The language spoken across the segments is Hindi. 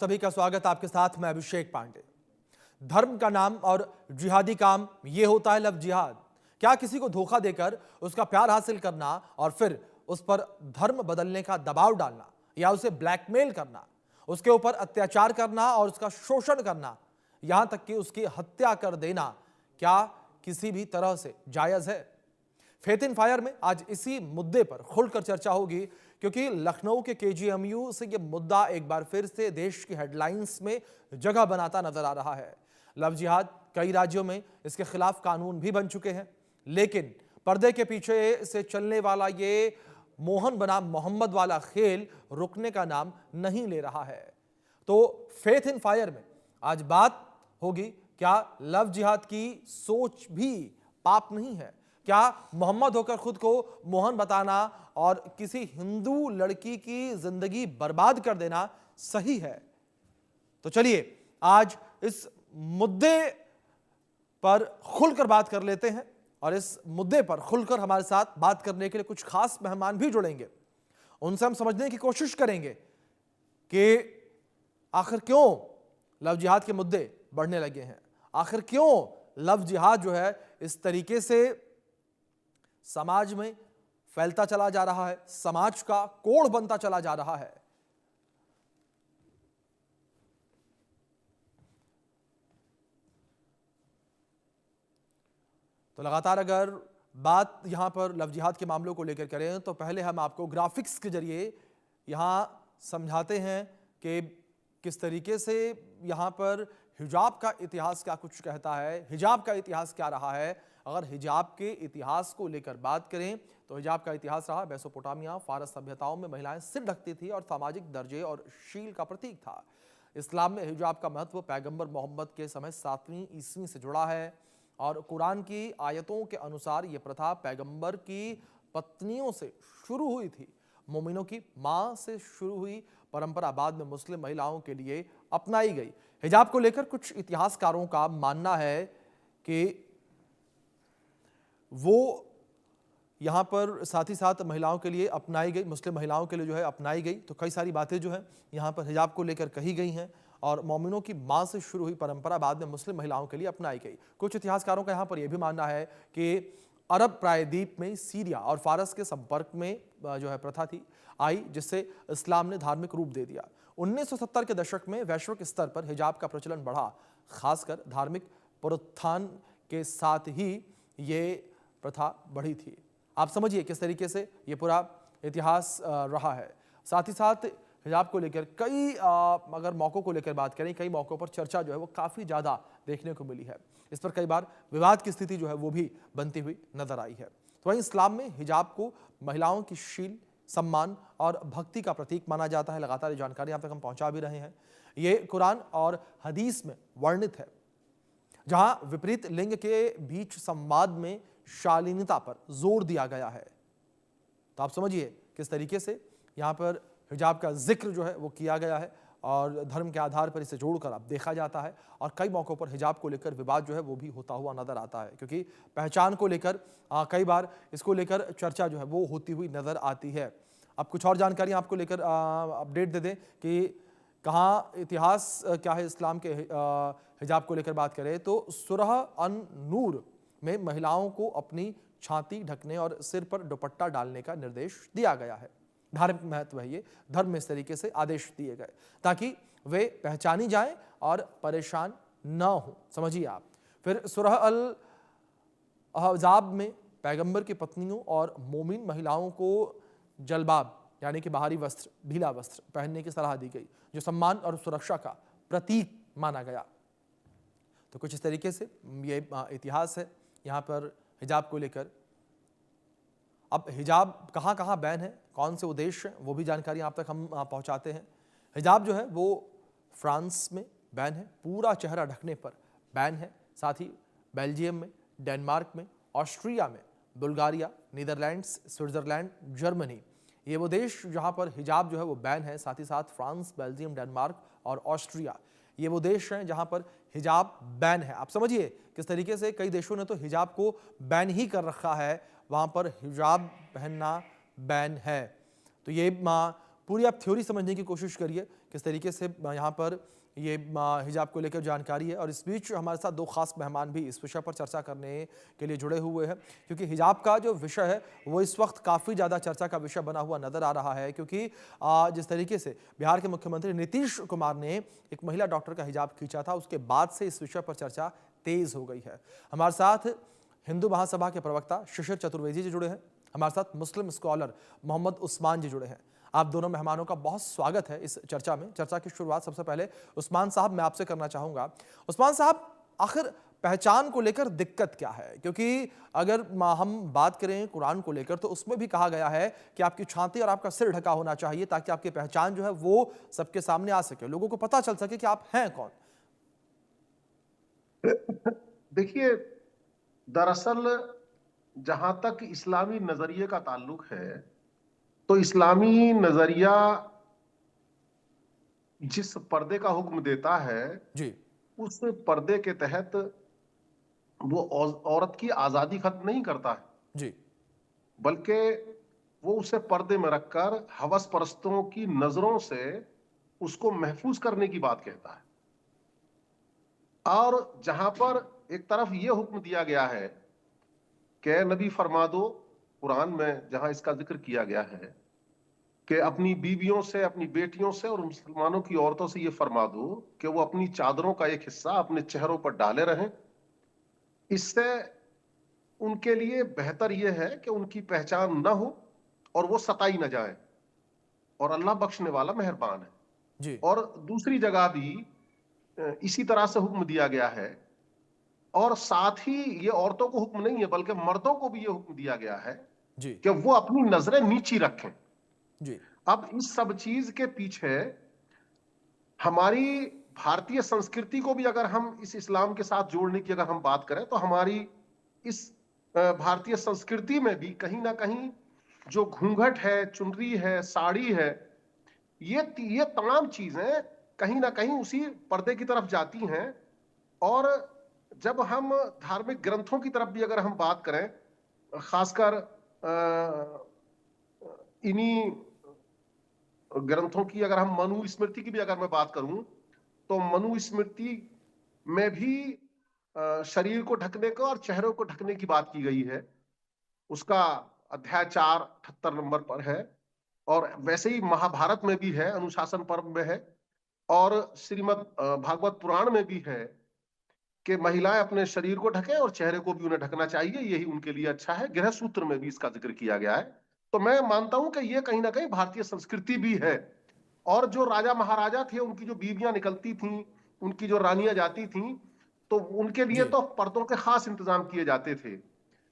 सभी का स्वागत। आपके साथ मैं अभिषेक पांडे। धर्म का नाम और जिहादी काम यह होता है लव जिहाद। क्या किसी को धोखा देकर उसका प्यार हासिल करना और फिर उस पर धर्म बदलने का दबाव डालना या उसे ब्लैकमेल करना, उसके ऊपर अत्याचार करना और उसका शोषण करना, यहां तक कि उसकी हत्या कर देना, क्या किसी भी तरह से जायज है? फेथ इन फायर में आज इसी मुद्दे पर खुलकर चर्चा होगी, क्योंकि लखनऊ के केजीएमयू से यह मुद्दा एक बार फिर से देश की हेडलाइंस में जगह बनाता नजर आ रहा है। लव जिहाद कई राज्यों में इसके खिलाफ कानून भी बन चुके हैं, लेकिन पर्दे के पीछे से चलने वाला ये मोहन बनाम मोहम्मद वाला खेल रुकने का नाम नहीं ले रहा है। तो फेथ इन फायर में आज बात होगी, क्या लव जिहाद की सोच भी पाप नहीं है? क्या मोहम्मद होकर खुद को मोहन बताना और किसी हिंदू लड़की की जिंदगी बर्बाद कर देना सही है? तो चलिए आज इस मुद्दे पर खुलकर बात कर लेते हैं, और इस मुद्दे पर खुलकर हमारे साथ बात करने के लिए कुछ खास मेहमान भी जुड़ेंगे। उनसे हम समझने की कोशिश करेंगे कि आखिर क्यों लव जिहाद के मुद्दे बढ़ने लगे हैं, आखिर क्यों लव जिहाद जो है इस तरीके से समाज में फैलता चला जा रहा है, समाज का कोढ़ बनता चला जा रहा है। तो लगातार अगर बात यहां पर लव जिहाद के मामलों को लेकर करें तो पहले हम आपको ग्राफिक्स के जरिए यहां समझाते हैं कि किस तरीके से यहां पर हिजाब का इतिहास क्या कुछ कहता है, हिजाब का इतिहास क्या रहा है। अगर हिजाब के इतिहास को लेकर बात करें तो हिजाब का इतिहास रहा मेसोपोटामिया, फारस सभ्यताओं में महिलाएं सिर ढकती थी और सामाजिक दर्जे और शील का प्रतीक था। इस्लाम में हिजाब का महत्व पैगंबर मोहम्मद के समय 7वीं ईस्वी से जुड़ा है, और कुरान की आयतों के अनुसार यह प्रथा पैगंबर की पत्नियों से शुरू हुई थी। मोमिनों की मां से शुरू हुई परंपरा बाद में मुस्लिम महिलाओं के लिए अपनाई गई। हिजाब को लेकर कुछ इतिहासकारों का मानना है कि वो यहां पर साथ ही साथ महिलाओं के लिए अपनाई गई, मुस्लिम महिलाओं के लिए जो है अपनाई गई। तो कई सारी बातें जो है यहां पर हिजाब को लेकर कही गई हैं, और मोमिनों की मां से शुरू हुई परंपरा बाद में मुस्लिम महिलाओं के लिए अपनाई गई। कुछ इतिहासकारों का यहां पर यह भी मानना है कि अरब प्रायद्वीप में सीरिया और फारस के संपर्क में जो है प्रथा थी आई, जिससे इस्लाम ने धार्मिक रूप दे दिया। 1970 के दशक में वैश्विक स्तर पर हिजाब का प्रचलन बढ़ा, खासकर धार्मिक पुनरुत्थान के साथ ही ये प्रथा बढ़ी थी। आप समझिए किस तरीके से ये पूरा इतिहास रहा है। साथ ही साथ हिजाब को लेकर कई अगर मौकों को लेकर बात करें, कई मौकों पर चर्चा जो है वो काफ़ी ज़्यादा देखने को मिली है। इस पर कई बार विवाद की स्थिति जो है वो भी बनती हुई नजर आई है। तो वहीं इस्लाम में हिजाब को महिलाओं की शील, सम्मान और भक्ति का प्रतीक माना जाता है। लगातार ये जानकारी यहाँ तक हम पहुँचा भी रहे हैं। ये कुरान और हदीस में वर्णित है, जहाँ विपरीत लिंग के बीच संवाद में शालीनता पर जोर दिया गया है। तो आप समझिए किस तरीके से यहाँ पर हिजाब का जिक्र जो है वो किया गया है, और धर्म के आधार पर इसे जोड़कर अब देखा जाता है। और कई मौक़ों पर हिजाब को लेकर विवाद जो है वो भी होता हुआ नजर आता है, क्योंकि पहचान को लेकर कई बार इसको लेकर चर्चा जो है वो होती हुई नजर आती है। अब कुछ और जानकारी आपको लेकर अपडेट दे दें कि कहाँ इतिहास क्या है इस्लाम के हिजाब को लेकर बात करें तो सूरह अन-नूर में महिलाओं को अपनी छाती ढकने और सिर पर दुपट्टा डालने का निर्देश दिया गया है। धार्मिक महत्व है ये, धर्म में इस तरीके से आदेश दिए गए ताकि वे पहचानी जाएं और परेशान न हो। समझिए आप। फिर सूरह अल अहज़ाब में पैगंबर की पत्नियों और मोमिन महिलाओं को जलबाब यानी कि बाहरी वस्त्र, ढीला वस्त्र पहनने की सलाह दी गई, जो सम्मान और सुरक्षा का प्रतीक माना गया। तो कुछ इस तरीके से ये इतिहास है यहाँ पर हिजाब को लेकर। अब हिजाब कहाँ कहाँ बैन है, कौन से उद्देश्य हैं, वो भी जानकारी आप तक हम पहुँचाते हैं। हिजाब जो है वो फ्रांस में बैन है, पूरा चेहरा ढकने पर बैन है। साथ ही बेल्जियम में, डेनमार्क में, ऑस्ट्रिया में, बुल्गारिया, नीदरलैंड्स, स्विट्जरलैंड, जर्मनी, ये वो देश जहाँ पर हिजाब जो है वो बैन है। साथ ही साथ फ्रांस, बेल्जियम, डेनमार्क और ऑस्ट्रिया, ये वो देश हैं जहाँ पर हिजाब बैन है। आप समझिए किस तरीके से कई देशों ने तो हिजाब को बैन ही कर रखा है, वहाँ पर हिजाब पहनना बैन है। तो ये पूरी आप थ्योरी समझने की कोशिश करिए किस तरीके से यहाँ पर ये हिजाब को लेकर जानकारी है। और इस बीच हमारे साथ दो खास मेहमान भी इस विषय पर चर्चा करने के लिए जुड़े हुए हैं, क्योंकि हिजाब का जो विषय है वो इस वक्त काफ़ी ज़्यादा चर्चा का विषय बना हुआ नजर आ रहा है। क्योंकि जिस तरीके से बिहार के मुख्यमंत्री नीतीश कुमार ने एक महिला डॉक्टर का हिजाब खींचा था, उसके बाद से इस विषय पर चर्चा तेज हो गई है। हमारे साथ हिंदू महासभा के प्रवक्ता शिशिर चतुर्वेदी जी जुड़े हैं, हमारे साथ मुस्लिम स्कॉलर मोहम्मद उस्मान जी जुड़े हैं। आप दोनों मेहमानों का बहुत स्वागत है इस चर्चा में। चर्चा की शुरुआत सबसे पहले उस्मान साहब मैं आपसे करना चाहूंगा। उस्मान साहब, आखिर पहचान को लेकर दिक्कत क्या है? क्योंकि अगर हम बात करें कुरान को लेकर तो उसमें भी कहा गया है कि आपकी छाती और आपका सिर ढका होना चाहिए ताकि आपकी पहचान जो है वो सबके सामने आ सके, लोगों को पता चल सके कि आप हैं कौन। देखिए, दरअसल जहां तक इस्लामी नजरिए का ताल्लुक है तो इस्लामी नजरिया जिस पर्दे का हुक्म देता है जी उस पर्दे के तहत वो औरत की आजादी खत्म नहीं करता है, जी बल्कि वो उसे पर्दे में रखकर हवस परस्तों की नजरों से उसको महफूज करने की बात कहता है। और जहां पर एक तरफ ये हुक्म दिया गया है कि नबी फरमा दो, कुरान में जहां इसका जिक्र किया गया है कि अपनी बीवियों से, अपनी बेटियों से और मुसलमानों की औरतों से ये फरमा दो कि वो अपनी चादरों का एक हिस्सा अपने चेहरों पर डाले रहें। इससे उनके लिए बेहतर यह है कि उनकी पहचान न हो और वो सताई न जाए, और अल्लाह बख्शने वाला मेहरबान है। जी और दूसरी जगह भी इसी तरह से हुक्म दिया गया है, और साथ ही ये औरतों को हुक्म नहीं है बल्कि मर्दों को भी ये हुक्म दिया गया है जी कि वो अपनी नजरें नीची रखें। जी अब इस सब चीज के पीछे हमारी भारतीय संस्कृति को भी अगर हम इस इस्लाम के साथ जोड़ने की अगर हम बात करें तो हमारी इस भारतीय संस्कृति में भी कहीं ना कहीं जो घूंघट है, चुनरी है, साड़ी है, ये तमाम चीजें कहीं ना कहीं उसी पर्दे की तरफ जाती हैं। और जब हम धार्मिक ग्रंथों की तरफ भी अगर हम बात करें, खासकर इन्हीं ग्रंथों की अगर हम मनु स्मृति की भी अगर मैं बात करूं तो मनु स्मृति में भी शरीर को ढकने को और चेहरों को ढकने की बात की गई है। उसका अध्याय 4 78 नंबर पर है, और वैसे ही महाभारत में भी है, अनुशासन पर्व में है, और श्रीमद् भागवत पुराण में भी है कि महिलाएं अपने शरीर को ढकें और चेहरे को भी उन्हें ढकना चाहिए, यही उनके लिए अच्छा है। गृह सूत्र में भी इसका जिक्र किया गया है। तो मैं मानता हूं कि यह कहीं ना कहीं भारतीय संस्कृति भी है। और जो राजा महाराजा थे, उनकी जो बीवियां निकलती थीं, उनकी जो रानियां जाती थीं, तो उनके लिए जी तो पर्दों के खास इंतजाम किए जाते थे।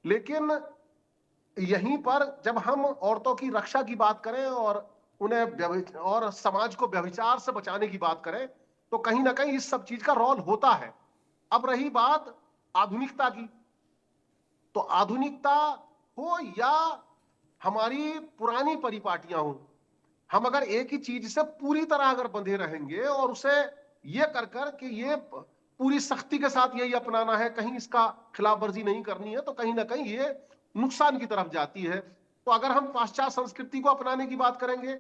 लेकिन यहीं पर जब हम औरतों की रक्षा की बात करें और उन्हें और समाज को व्यभिचार से बचाने की बात करें तो कहीं ना कहीं इस सब चीज का रोल होता है। अब रही बात आधुनिकता की, तो आधुनिकता हो या हमारी पुरानी परिपाटियां हो, हम अगर एक ही चीज से पूरी तरह अगर बंधे रहेंगे और उसे ये कर कर कि ये पूरी सख्ती के साथ यही अपनाना है, कहीं इसका खिलाफ वर्जी नहीं करनी है, तो कहीं ना कहीं ये नुकसान की तरफ जाती है। तो अगर हम पाश्चात्य संस्कृति को अपनाने की बात करेंगे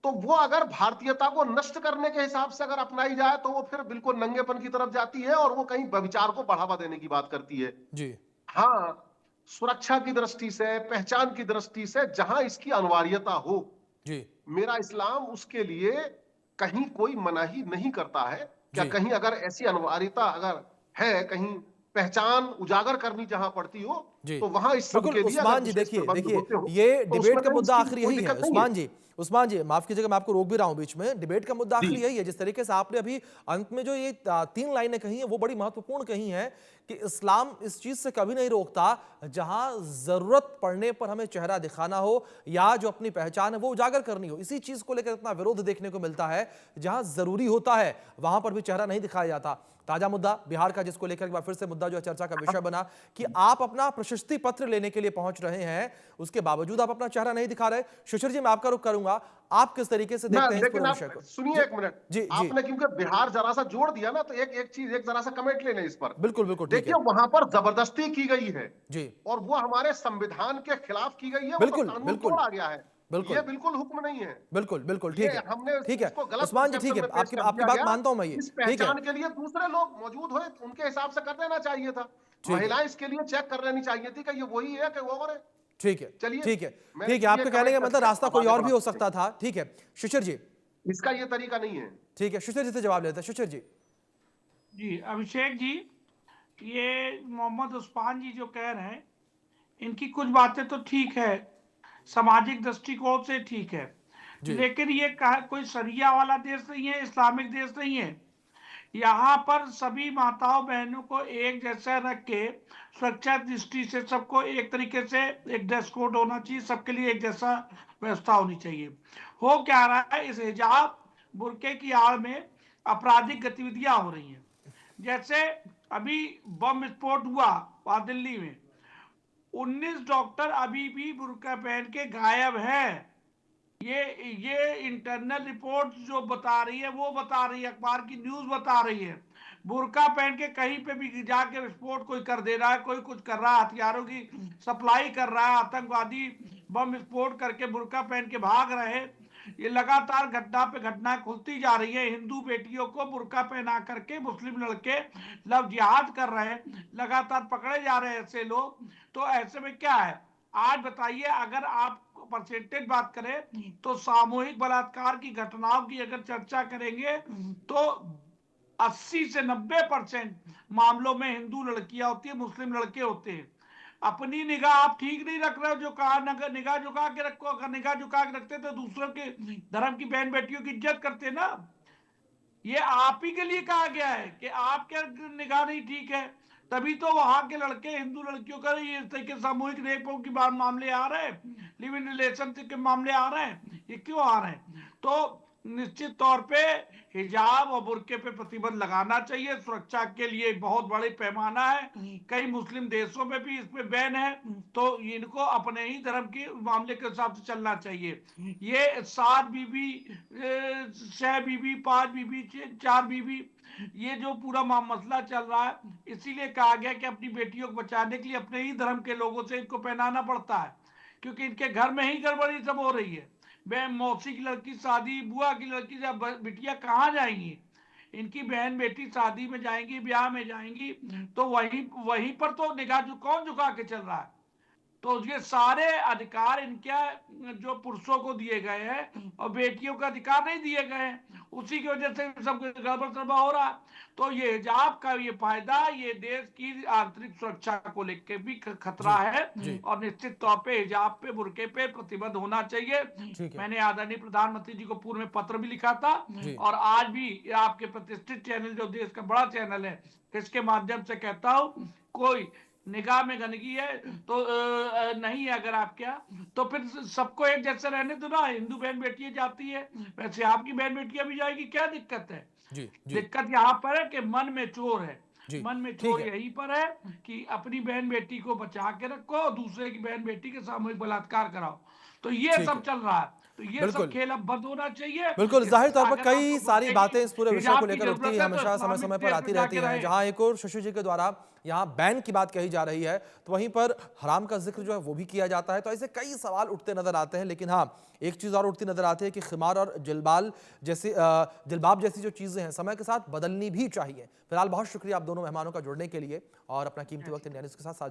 तो वो अगर भारतीयता को नष्ट करने के हिसाब से अगर अपनाई जाए तो वो फिर बिल्कुल नंगेपन की तरफ जाती है और वो कहीं व्यभिचार को बढ़ावा देने की बात करती है। जी हाँ, सुरक्षा की दृष्टि से, पहचान की दृष्टि से जहां इसकी अनिवार्यता हो, जी मेरा इस्लाम उसके लिए कहीं कोई मनाही नहीं करता है। क्या जी कहीं अगर ऐसी अनिवार्यता अगर है, कहीं पहचान उजागर करनी जहां पड़ती हो, जी तो वहां इस सब बिल्कुल। के लिए अगर उस्मान जी, विशेष देखिए प्रबंध देखिए होते हो ये तो उसमें डिबेट का कहीं मुद्दा इसकी आखिर कोई यही है। दिक्कत नहीं है। उस्मान जी माफ कीजिएगा, मैं आपको रोक भी रहा हूं बीच में। डिबेट का मुद्दा जी आखिर यही है, जिस तरीके से आपने अभी अंत में जो ये 3 लाइनें कही हैं वो बड़ी महत्वपूर्ण कही हैं कि इस्लाम इस चीज से कभी नहीं रोकता जहां जरूरत पड़ने पर हमें चेहरा दिखाना हो या जो अपनी पहचान है वो उजागर करनी हो। इसी चीज को लेकर इतना विरोध देखने को मिलता है, जहां जरूरी होता है वहां पर भी चेहरा नहीं दिखाया जाता। ताजा मुद्दा बिहार का, जिसको लेकर एक बार फिर से मुद्दा जो चर्चा का विषय बना कि आप अपना प्रशस्ति पत्र लेने के लिए पहुंच रहे हैं, उसके बावजूद आप अपना चेहरा नहीं दिखा रहे। शिशिर जी, मैं आपका रुख करूंगा, आप किस तरीके से देखते हैं इस लेकिन पूरे आप विषय को? सुनिए जी एक मिनट, जी जी आपने क्योंकि बिहार जरा सा जोड़ दिया ना, तो एक एक चीज, एक जरा सा कमेंट ले लें इस पर। बिल्कुल बिल्कुल, ठीक देखिए, है। वहां पर जबरदस्ती की गई है जी और वो हमारे संविधान के खिलाफ की गई है, वो तो बिल्कुल कानून बिल्कुल तोड़ा गया है। बिल्कुल ये बिल्कुल हुक्म नहीं है। बिल्कुल बिल्कुल, ये ठीक है, हमने ठीक है। इसको गलत उस्मान जी, कंसेप्शन ठीक है, में पेश आपकी कर आपकी दिया बात गया। मानता हूं मैं ये, इस ठीक है, पहचान के लिए दूसरे लोग मौजूद हुए, उनके हिसाब से कर देना चाहिए था। ठीक है, महिलाएं इसके लिए चेक कर लेनी चाहिए थी कि ये वही है कि वो और है। ठीक है, चलिए, ठीक है, मैंने ठीक है, ये आपके कहने कमेंट का मतलब करके रास्ता अब कोई आगे और बढ़ा भी हो सकते सकता हैं। था। ठीक है, शिशिर जी, इसका ये तरीका नहीं है। ठीक है, शिशिर जी से जवाब लेते हैं। शिशिर जी। जी अभिषेक जी, ये मोहम्मद उस्मान जी जो कह रहे हैं, इनकी कुछ बातें तो ठीक है, सामाजिक दृष्टिकोण से ठीक है, जी लेकिन ये कोई शरिया वाला देश नहीं है, इस्लामिक देश नहीं है। यहाँ पर सभी माताओं बहनों को एक जैसा रख के सुरक्षा दृष्टि से सबको एक तरीके से एक ड्रेस कोड होना चाहिए, सबके लिए एक जैसा व्यवस्था होनी चाहिए। हो क्या रहा है, इस हिजाब बुर्के की आड़ में आपराधिक गतिविधियां हो रही हैं। जैसे अभी बम विस्फोट हुआ वहां दिल्ली में, 19 डॉक्टर अभी भी बुर्का पहन के गायब है। ये इंटरनल रिपोर्ट जो बता रही है वो बता रही है, अखबार की न्यूज बता रही है। बुर्का पहन के कहीं पे भी जाके विस्फोट कोई कर दे रहा है, कोई कुछ कर रहा है, हथियारों की सप्लाई कर रहा है, आतंकवादी बम विस्फोट करके बुर्का पहन के भाग रहे हैं। ये लगातार घटना पे घटनाएं खुलती जा रही है। हिंदू बेटियों को बुर्का पहना करके मुस्लिम लड़के लव जिहाद कर रहे हैं, लगातार पकड़े जा रहे हैं ऐसे लोग। तो ऐसे में क्या है, आज बताइए, अगर आप परसेंटेज बात करें तो सामूहिक बलात्कार की घटनाओं की अगर चर्चा करेंगे तो 80 से 90% मामलों में हिंदू लड़कियां होती है, मुस्लिम लड़के होते हैं। अपनी निगाह आप ठीक नहीं रख रहे हो, जो कहा निगाह झुका के रखो। अगर निगाह झुका के रखते तो दूसरों के धर्म की बहन बेटियों की इज्जत करते ना। ये आप ही के लिए कहा गया है कि आपके निगाह नहीं ठीक है, तभी तो वहां के लड़के हिंदू लड़कियों का ये इस तरह के सामूहिक रेपों की बात मामले आ रहे हैं, लिव इन रिलेशनशिप के मामले आ रहे हैं। ये क्यों आ रहे हैं? तो निश्चित तौर पे हिजाब और बुर्के पे प्रतिबंध लगाना चाहिए। सुरक्षा के लिए बहुत बड़े पैमाना है, कई मुस्लिम देशों में भी इस पे बैन है, तो इनको अपने ही धर्म के मामले के हिसाब से चलना चाहिए। ये 7 बीबी, 6 बीबी, 5 बीबी, 4 बीबी, ये जो पूरा मसला चल रहा है, इसीलिए कहा गया कि अपनी बेटियों को बचाने के लिए अपने ही धर्म के लोगों से इनको पहनाना पड़ता है, क्योंकि इनके घर में ही गड़बड़ी सब हो रही है। मौसी की लड़की शादी, बुआ की लड़की, बिटिया कहाँ जाएंगी? इनकी बहन बेटी शादी में जाएंगी, ब्याह में जाएंगी, तो वहीं वहीं पर तो निगाह कौन झुका के चल रहा है? तो ये सारे अधिकार इनके जो पुरुषों को दिए गए हैं और बेटियों को अधिकार नहीं दिए गए हैं, उसी की वजह से सब गड़बड़ सड़बड़ हो रहा है। तो ये हिजाब का ये फायदा ये देश की आंतरिक सुरक्षा को लेकर भी खतरा जी है, जी, और निश्चित तौर पे हिजाब पे, बुर्के पे प्रतिबंध होना चाहिए। ठीक है, मैंने आदरणीय प्रधानमंत्री जी को पूर्व में पत्र भी लिखा था, जी और आज भी आपके प्रतिष्ठित चैनल जो देश का बड़ा चैनल है, इसके माध्यम से कहता हूं, कोई निगाह में गंदगी है तो नहीं है अगर आप क्या, तो फिर सबको एक जैसे रहने दो ना। हिंदू बहन बेटियां जाती है, वैसे आपकी बहन बेटियां भी जाएगी, क्या दिक्कत है? जी जी, दिक्कत यहाँ पर है कि मन में चोर है। जी मन में ठीक चोर है, यहीं पर है कि अपनी बहन बेटी को बचा के रखो और दूसरे की बहन बेटी के सामूहिक बलात्कार कराओ। तो ये ठीक सब है, चल रहा है, तो ये सब बिल्कुल खेल अब बंद होना चाहिए। बिल्कुल, जाहिर तौर पर अगर कई आपको सारी बुर्के बातें की इस पूरे विषय को हिजाब की लेकर उठती जरूरत हैं, है तो हमेशा समय इस्लामिक समय पर देश आती में रहती जाके हैं। रहे। जहां एक और शशि जी के द्वारा यहाँ बैन की बात कही जा रही है, तो वहीं पर हराम का जिक्र जो है वो भी किया जाता है। तो ऐसे कई सवाल उठते नजर आते हैं, लेकिन हाँ, एक चीज़ और उठती नजर आती है कि खिमार और जिलबाब जैसी जो चीज़ें हैं समय के साथ बदलनी भी चाहिए। फिलहाल बहुत शुक्रिया आप दोनों मेहमानों का जुड़ने के लिए और अपना कीमती वक्त इंडिया न्यूज़ के साथ साझा